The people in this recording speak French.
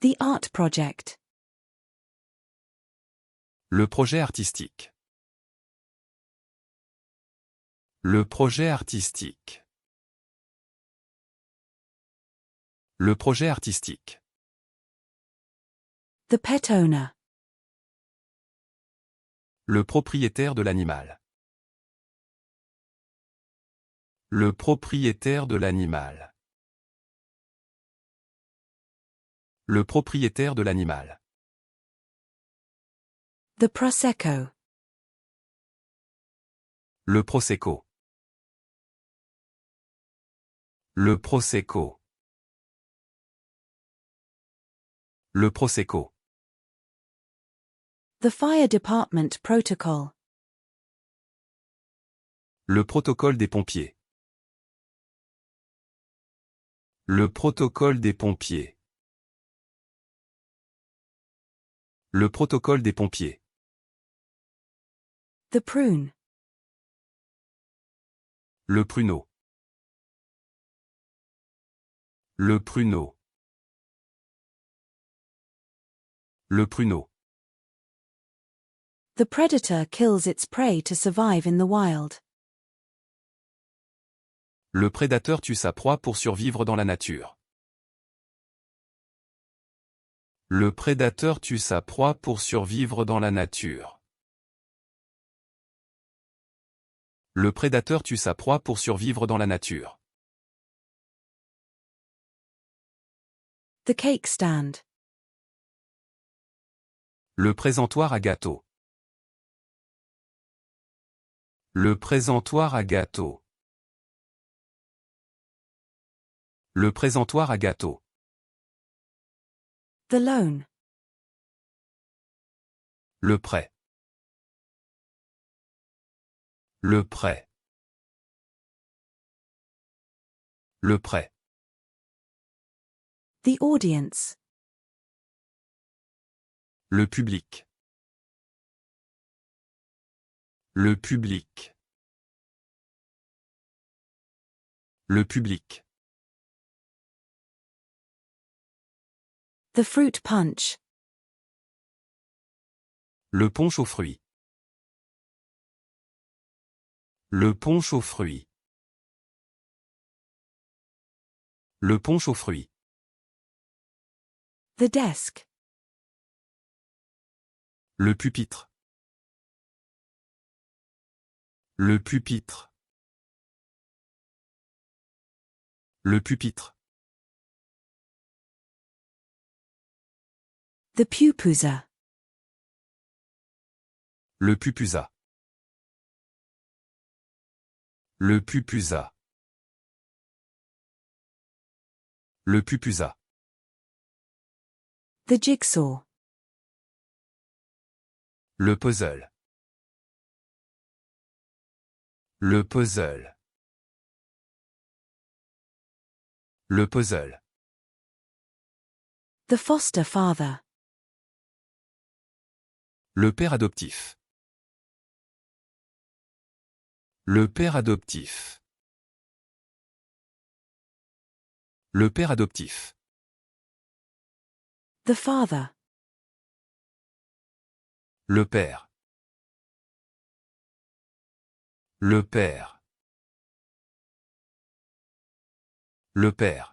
The art project. Le projet artistique. Le projet artistique. Le projet artistique. The pet owner. Le propriétaire de l'animal. Le propriétaire de l'animal. Le propriétaire de l'animal. The prosecco. Le prosecco. Le prosecco. Le prosecco. The fire department protocol. Le protocole des pompiers. Le protocole des pompiers. Le protocole des pompiers. The prune. Le pruneau. Le pruneau. Le pruneau. The predator kills its prey to survive in the wild. Le prédateur tue sa proie pour survivre dans la nature. Le prédateur tue sa proie pour survivre dans la nature. Le prédateur tue sa proie pour survivre dans la nature. The cake stand. Le présentoir à gâteau. Le présentoir à gâteau. Le présentoir à gâteau. The loan. Le prêt. Le prêt. Le prêt. The audience. Le public. Le public. Le public. The fruit punch. Le punch aux fruits. Le punch aux fruits. Le punch aux fruits. The desk. Le pupitre. Le pupitre. Le pupitre. The pupusa. Le pupusa. Le pupusa. Le pupusa. The jigsaw. Le puzzle. Le puzzle. Le puzzle. The foster father. Le père adoptif. Le père adoptif. Le père adoptif. The father. Le père. Le père. Le père.